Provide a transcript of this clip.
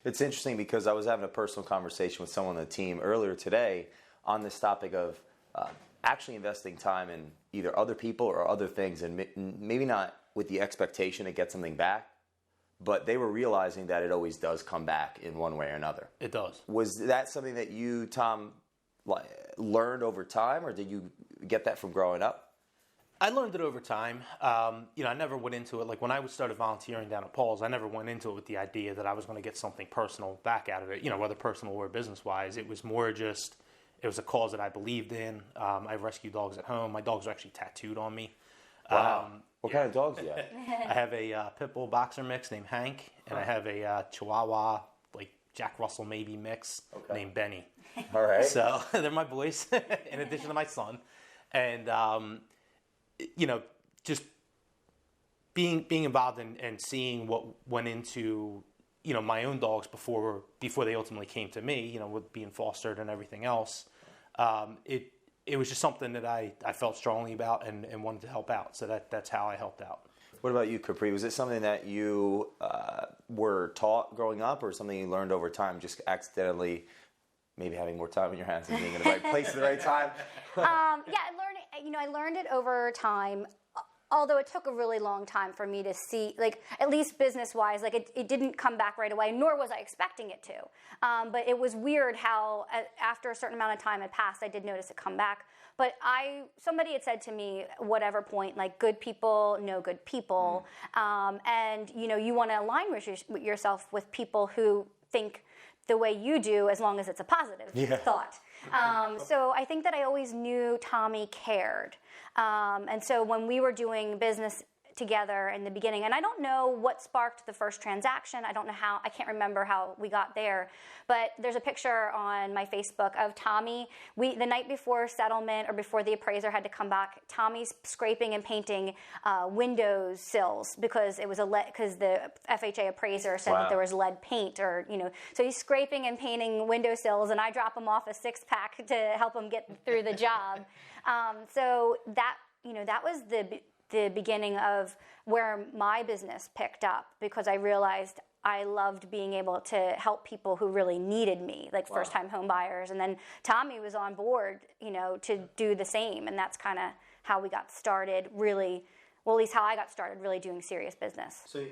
It's interesting because I was having a personal conversation with someone on the team earlier today on this topic of actually investing time in either other people or other things, and maybe not with the expectation to get something back, but they were realizing that it always does come back in one way or another. It does. Was that something that you, Tom, learned over time, or did you get that from growing up? I learned it over time. I never went into it, like when I started volunteering down at Paul's, I never went into it with the idea that I was going to get something personal back out of it, whether personal or business-wise. It was more just, it was a cause that I believed in. I have rescue dogs at home. My dogs are actually tattooed on me. Wow. What kind of dogs do you have? I have a pit bull boxer mix named Hank, and I have a Chihuahua, like Jack Russell maybe mix, named Benny. All right. So they're my boys, in addition to my son. And, just being involved and seeing what went into, my own dogs before they ultimately came to me, with being fostered and everything else. It was just something that I felt strongly about and wanted to help out. So that's how I helped out. What about you, Capri? Was it something that you were taught growing up, or something you learned over time, just accidentally, maybe having more time in your hands and being in the right place at the right time? I learned it over time, although it took a really long time for me to see, at least business-wise, it didn't come back right away, nor was I expecting it to. But it was weird how, after a certain amount of time had passed, I did notice it come back. But somebody had said to me, whatever point, good people know good people, and, you want to align yourself with people who think the way you do, as long as it's a positive thought. So I think that I always knew Tommy cared. And so when we were doing business together in the beginning, and I don't know what sparked the first transaction. I can't remember how we got there, but there's a picture on my Facebook of Tommy. The night before settlement, or before the appraiser had to come back, Tommy's scraping and painting window sills because because the FHA appraiser said that there was lead paint, so he's scraping and painting window sills, and I drop him off a 6-pack to help him get through the job. So that was the beginning of where my business picked up, because I realized I loved being able to help people who really needed me, like first-time home buyers. And then Tommy was on board, to do the same. And that's kind of how we got started, really, well, at least how I got started really doing serious business. So